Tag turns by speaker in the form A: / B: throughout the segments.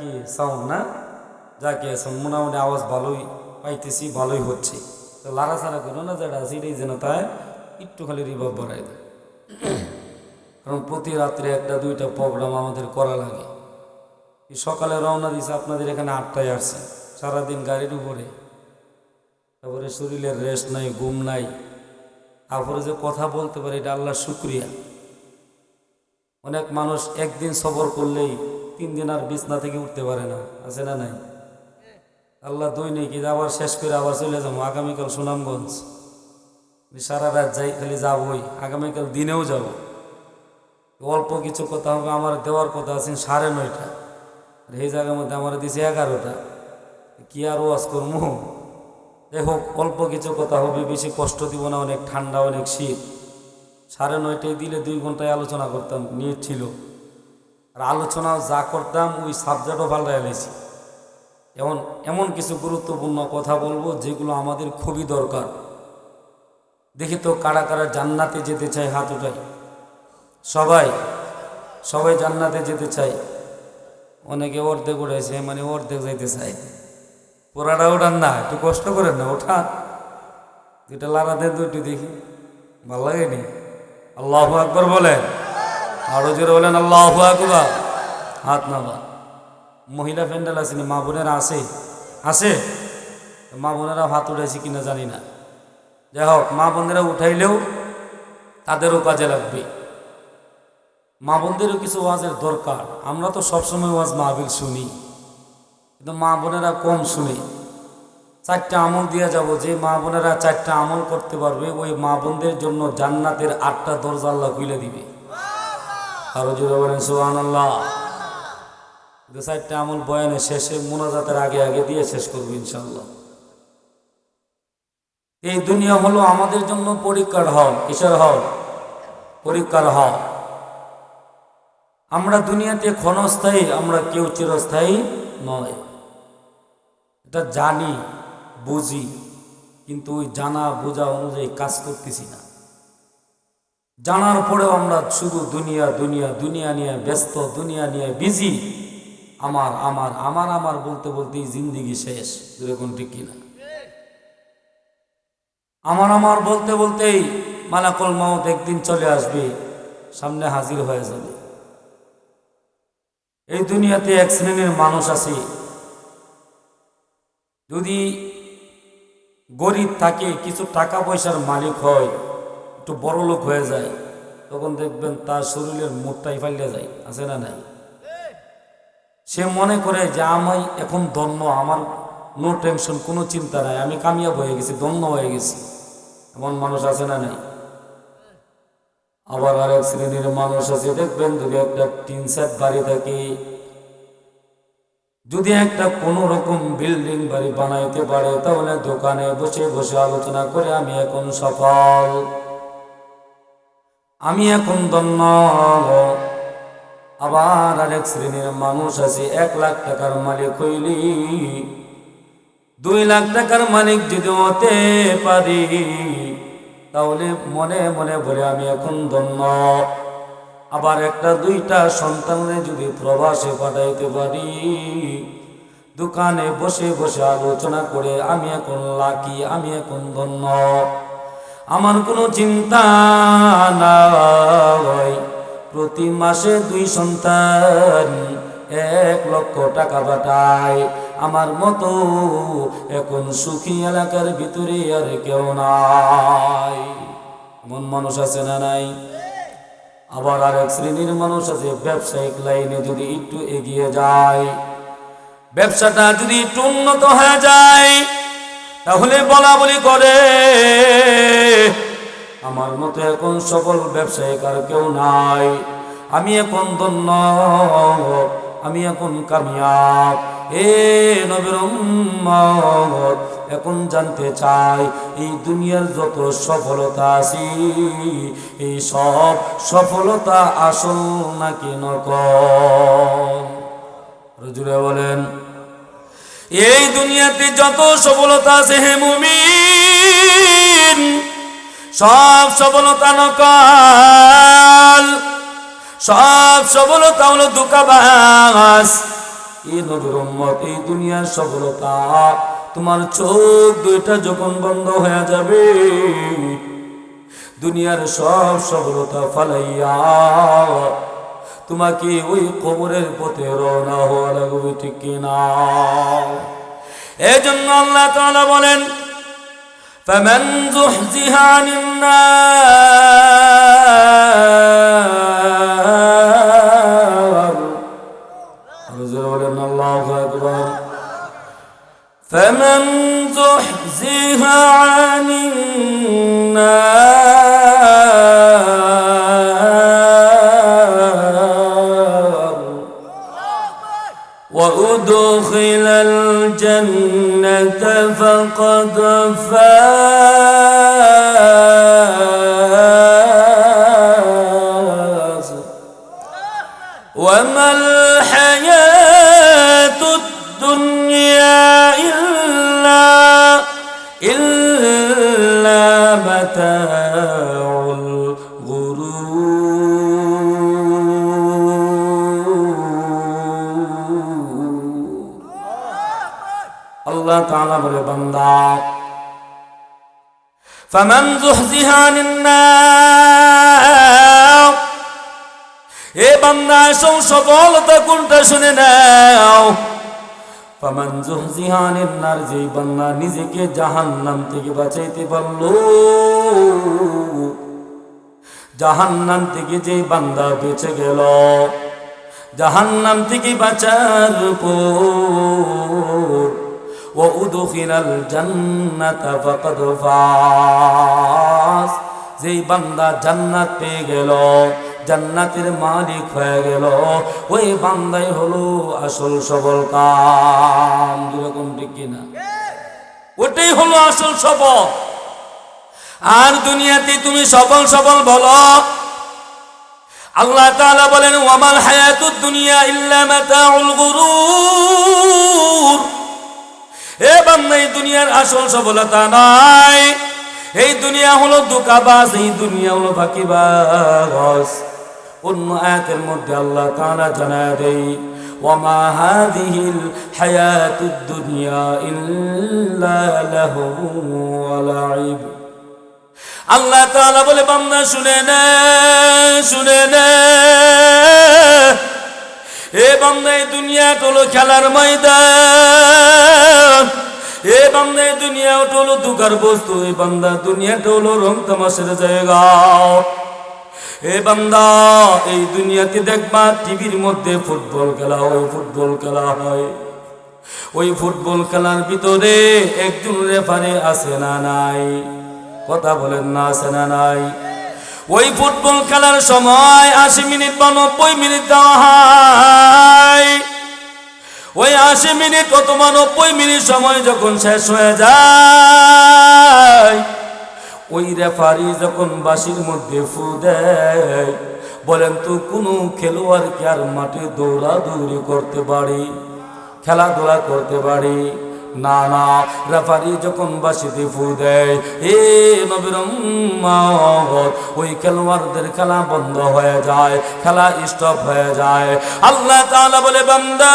A: কি সাউন্ড না, যাকে সাউন্ড মোটামুটি আওয়াজ ভালোই পাইতেছি, ভালোই হচ্ছে। তো লাড়াছাড়া করো না, যেটা সেটাই যেন তাই একটু খালি রিভাব বাড়াই দেয়। কারণ প্রতি রাত্রে একটা দুইটা প্রোগ্রাম আমাদের করা লাগে। সকালে রওনা দিছে, আপনাদের এখানে 8টায় আসছে, সারাদিন গাড়ির উপরে, তারপরে শরীরের রেস্ট নাই, ঘুম নাই, তারপরে যে কথা বলতে পারে এটা আল্লাহর শুকরিয়া। অনেক মানুষ একদিন সফর করলেই 3 দিন আর বিছনা থেকে উঠতে পারে না, আছে না নাই? আল্লাহ দৈনিক আবার শেষ করে আবার চলে যাবো আগামীকাল সুনামগঞ্জ, সারা রাত যাই খালি যাবই, আগামীকাল দিনেও যাব। অল্প কিছু কথা হবে, আমার দেওয়ার কথা আছে 9:30, আর এই জায়গার মধ্যে আমার দিছে 11টা, কি আর ওয়াজ করবো? যাই হোক, অল্প কিছু কথা হবে, বেশি কষ্ট দিব না, অনেক ঠান্ডা অনেক শীত। 9:30টায় দিলে 2 ঘন্টায় আলোচনা করতাম, নিয়ে ছিল। আর আলোচনা যা করতাম ওই সাবজেক্টও পাল্টাই এলেছি। এমন কিছু গুরুত্বপূর্ণ কথা বলবো যেগুলো আমাদের খুবই দরকার। দেখি তো কারা কারা জান্নাতে যেতে চায়, হাত উঠাই। সবাই জান্নাতে যেতে চায়। অনেকে অর্ধেক উঠেছে, মানে অর্ধেক যাইতে চায়, পুরাটা ওঠান না, একটু কষ্ট করেন না, ওঠা দুইটা লাড়াতে দুইটি দেখি, ভাল লাগেনি? আল্লাহু আকবার বলেন, আরো জোরে বলেন আল্লাহু আকবার। হাত নামা। মহিলা প্যান্ডেল আসেনি, মা বোনেরা আছে, মা বোনেরা হাত উঠাইছে কিনা জানি না। যাই হোক, মা বোনেরা উঠাইলেও তাদেরও কাজে লাগবে। মা বোনদেরও কিছু ওয়াজের দরকার। আমরা তো সবসময় ওয়াজ মাহফিল শুনি, কিন্তু মা বোনেরা কম শুনে। 4টা আমল দিয়ে যাব, যে মা বোনেরা 4টা আমল করতে পারবে ওই মা বোনদের জন্য জান্নাতের 8টা দরজা আল্লাহ খুলে দিবে। আরো জোরে বলেন সুবহানাল্লাহ। 4টা আমল বয়ানের শেষে, মুনাজাতের আগে আগে দিয়ে শেষ করবো ইনশাআল্লাহ। এই দুনিয়া হলো আমাদের জন্য পরীক্ষার হল। কিসের হল? পরীক্ষার হল। আমরা দুনিয়াতে ক্ষণস্থায়ী, আমরা কেউ চিরস্থায়ী নয়। এটা জানি, বুঝি, কিন্তু ওই জানা বোঝা অনুযায়ী কাজ করতেছি না। জানার পরেও আমরা শুধু দুনিয়া দুনিয়া দুনিয়া নিয়ে ব্যস্ত, দুনিয়া নিয়ে বিজি। আমার আমার আমার আমার বলতে বলতেই জিন্দিগি শেষ। এরকম ঠিক কিনা? আমার আমার বলতে বলতেই মালাকুল মউত একদিন চলে আসবে, সামনে হাজির হয়ে যাবে। এই দুনিয়াতে এক শ্রেণীর মানুষ আছে, যদি গরিব থাকে, কিছু টাকা পয়সার মালিক হয়, একটু বড় লোক হয়ে যায়, তখন দেখবেন তার শরীরের মুখটাই ফাইলে যায়, আছে না নাই? সে মনে করে যে আমি এখন ধন্য, আমার নো টেনশন, কোনো চিন্তা নাই, আমি কামিয়াব হয়ে গেছি, ধন্য হয়ে গেছি। এমন মানুষ আছে না নাই? আবার আরেক শ্রেণীর মানুষ আছে, দেখবেন যদি একটা টিন সেট বাড়ি থাকে, যদি একটা কোন রকম বিল্ডিং বাড়ি বানাইতে পারে, তাহলে দোকানে বসে বসে আলোচনা করে আমি এখন সফল, আমি এখন ধন্য। আবার আরেক শ্রেণীর মানুষ আছে, 1 লাখ টাকার মালিক হইলি, 2 লাখ টাকার মালিক যদি হতে পারি, তাহলে মনে মনে বলে আমি এখন ধন্য। আবার 1টা 2টা সন্তানের যদি প্রবাসে পাঠাইতে পারি, দোকানে বসে বসে আলোচনা করে আমি এখন লাকি, আমি এখন ধন্য, আমার কোনো চিন্তা নাই। প্রতি মাসে 2 সন্তান 1 লক্ষ টাকা পাঠায়, আমার মতো এখন সুখী এলাকার ভিতরে আর কেউ নাই। এমন মানুষ আছে না নাই? আবার আরেক শ্রেণীর মানুষ আছে, ব্যবসায়িক লাইনে যদি একটু এগিয়ে যায়, ব্যবসাটা যদি একটু উন্নত হয়ে যায়, তাহলে বলা বলি করে আমার মতো এখন সফল ব্যবসায়িক আর কেউ নাই, আমি এখন ধন্য, আমি এখন কামিয়াব। এ নবীর উম্মত, এখন জানতে চাই এই দুনিয়ার যত সফলতা আছে, এই সব সফলতা আসল নাকি নকল? জুড়ে বলেন। এই দুনিয়াতে যত সফলতা আছে হে মুমিন, সব সফলতা নকল, সব সফলতা হলো ধোঁকাবাজ। এই নবীর উম্মত, এই দুনিয়ার সফলতা তোমার চোখ দুইটা যখন বন্ধ হয়ে যাবে, দুনিয়ার সব সফলতা ফালাইয়া তোমাকে ওই কবরের পথে রওনা হওয়া লাগবে, ঠিক কিনা? এই জন্য আল্লাহ তাআলা বলেন, ফামান যুহজিহা আনিন নার, বলেন আল্লাহু আকবার, ফামান যুহজিহা আনিন নার ওয়া উদখিলাল জান্নাতা ফাকাদ ফাজ ওয়া মাল হায়াতুদ দুনিয়া ইল্লা মাতাউল গুরুর। আল্লাহ তাআলা বলে, বান্দা, ফামান যুহজিহা আনিন নার, এ বান্দা আসল সফলতা কোনটা শুনে নাও। ফামান যুহজিহা আনিন নার, যেই বান্দা নিজেকে জাহান্নাম থেকে বাঁচাইতে পারলো, জাহান্নাম থেকে যেই বান্দা বেঁচে গেল, জাহান্নাম থেকে বাঁচার পর ওয়া উদখিলাল জান্নাতা ফাকাদ ফাজ, যেই বান্দা জান্নাত পেয়ে গেল, জান্নাতের মালিক হয়ে গেল, ওই বান্দাই হলো আসল সফল কাম। যেরকম ঠিক কিনা? ওটাই হলো আসল সফল। আর দুনিয়াতে তুমি সফল সফল বলো, আল্লাহ তাআলা বলেন, ওয়ামাল হায়াতুদ দুনিয়া ইল্লা মাতাউল গুরুর। এ বান্দা, এই দুনিয়ার আসল সফলতা নাই, এই দুনিয়া হলো ধোঁকাবাজ, এই দুনিয়া হলো ফাঁকিবাজ। অন্য আয়াতের মধ্যে আল্লাহ তাআলা জানায় দেয়, ওয়ামা হাযিহিল হায়াতুদ দুনিয়া ইল্লা লাহু ওয়া লাইব। আল্লাহ তাআলা বলে, বান্দা শুনে নে, শুনে নে, এ বান্দা, এই দুনিয়াটা হলো খেলার ময়দান, এ বান্দা, এই দুনিয়াটা হলো ধোঁকার বস্তু, এ বান্দা, দুনিয়াটা হলো রং তামাশার জায়গা। এ বান্দা, এই দুনিয়াতে দেখবা টিভির মধ্যে ফুটবল খেলা হয়, ফুটবল খেলা হয়, ওই ফুটবল খেলার ভিতরে একজন রেফারি আছে না নাই? কথা বলেন না, আছে না নাই? ওই ফুটবল খেলার সময় 80 মিনিট বা 90 মিনিট দেওয়া হয়। ওই 80 মিনিট অথবা 90 মিনিট সময় যখন শেষ হয়ে যায়, ওই রেফারি যখন বাঁশির মধ্যে ফু দেয়, বলেন তো কোনো খেলোয়াড় কি আর মাঠে দৌড়াদৌড়ি করতে পারে, খেলাধুলা করতে পারে? না না। রেফারি যখন বাঁশিতে ফু দেয়, এ নবীর উম্মত, ওই খেলোয়াড়দের খেলা বন্ধ হয়ে যায়, খেলা স্টপ হয়ে যায়। আল্লাহ তাআলা বলে, বান্দা,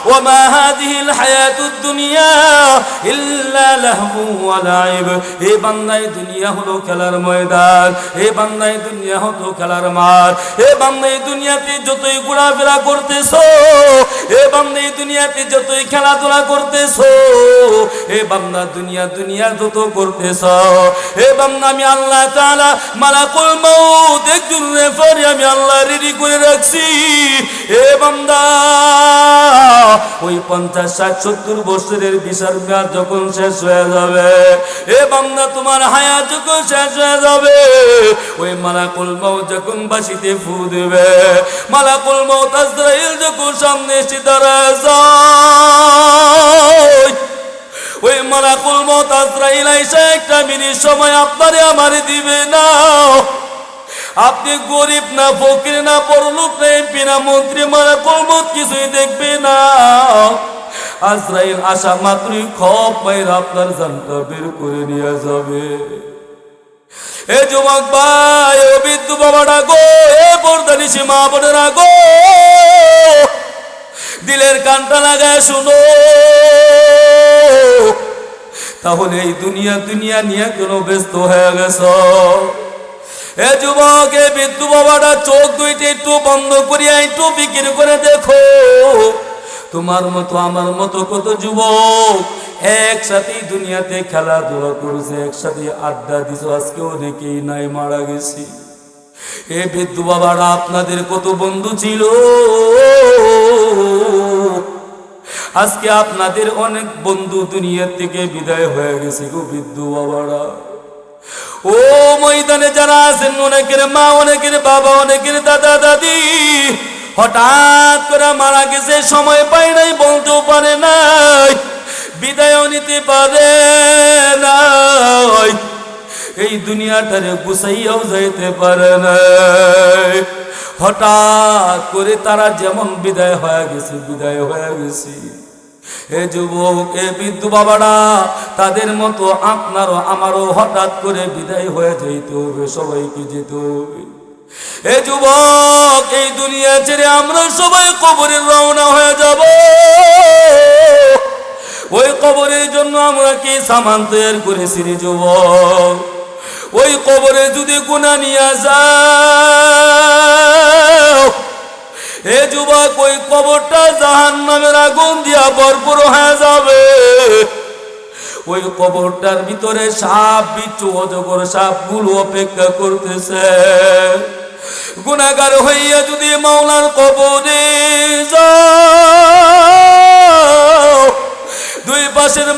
A: ওয়ামা হাযিহিল হায়াতুদ দুনিয়া ইল্লা লাহু ওয়া লাইব। এই বান্দা, এই দুনিয়া হলো খেলার ময়দান, এই বান্দা, এই দুনিয়া হলো খেলার মাঠ। এই বান্দা, এই দুনিয়াতে যতই ঘোরাফেরা করতেছো, এই বান্দা, এই দুনিয়াতে যতই খেলাধুলা করতেছো, এই বান্দা, দুনিয়া দুনিয়া যত করতেছো, এই বান্দা, আমি আল্লাহ তাআলা মালাকুল মউত একজন রেফারি আমি আল্লাহ রেডি করে রাখছি। এ বান্দা, ওই 50, 60, 70 বছরের বিচার মেয়াদ যখন শেষ হয়ে যাবে, এ বান্দা, তোমার হায়াত যখন শেষ হয়ে যাবে, ওই মালাকুল মউত যখন বাঁশিতে ফু দেবে, মালাকুল মউত আজরাইল যখন সামনে এসে দাঁড়ায় যায়, ওই মালাকুল মউত আজরাইল আইসা একটা মিনিট সময় আপনারে আমারে দিবে না। আপনি গরিব না, ফকির না, বড়লোক না, এমপি না, মন্ত্রী, মালাকুল মউত কিছুই দেখবে না। আজরাইল আসা মাত্রই খপ মাইরা আপনার জানটা বের করে নিয়ে যাবে। এ যুবক ভাই, ও বৃদ্ধ বাবারা গো, এ পর্দানিশি মা বোনেরা গো, দিলের কানটা লাগায় শুনো। তাহলে এই দুনিয়া নিয়ে কেন ব্যস্ত হয়ে গেছ? এ যুবক, এ বৃদ্ধ বাবারা চোখ দুইটা একটু বন্ধ করিয়া একটু ফিকির করে দেখো, তোমার মতো আমার মতো কত যুবক একসাথে দুনিয়াতে খেলাধুলা করছে, একসাথে আড্ডা দিছে, আজকে অনেকেই নাই, মারা গেছি। এ বৃদ্ধ বাবারা, আপনাদের কত বন্ধু ছিল, আজকে আপনাদের অনেক বন্ধু দুনিয়া থেকে বিদায় হয়ে গেছে গো বৃদ্ধ বাবারা। ও ময়দানে যারা আছেন, অনেকের মা, অনেকের বাবা, অনেকের দাদা দাদি হঠাৎ করে মারা গেছে, সময় পায় নাই, বলতেও পারে নাই, বিদায়ও নিতে পারে নাই, এই দুনিয়াটারে গুছাইয়াও যাইতে পারে নাই। হঠাৎ করে তারা যেমন বিদায় হয়ে গেছে, বিদায় হয়ে গেছে। এ যুবক, এ বৃদ্ধ বাবারা, তাদের মতো আপনারও আমারও হঠাৎ করে বিদায় হয়ে যাইতে হবে, সবাইকে যেতে হবে। এ যুবক, এই দুনিয়া ছেড়ে আমরা সবাই কবরের রওনা হয়ে যাব। ওই কবরের জন্য আমরা কি সামান তৈরি করেছি রে যুবক? ওই কবরে যদি গুনাহ নিয়ে যাও, এ যুবক, ওই কবরটা জাহান্নামের আগুন দিয়া ভরপুর হয়ে যাবে। ওই কবরটার ভিতরে সাপ, বিচ্ছু, অজগর সাপগুলো অপেক্ষা করতেছে। গুনাহগার হইয়া যদি মাওলার কবরে যাও, দুই পাশের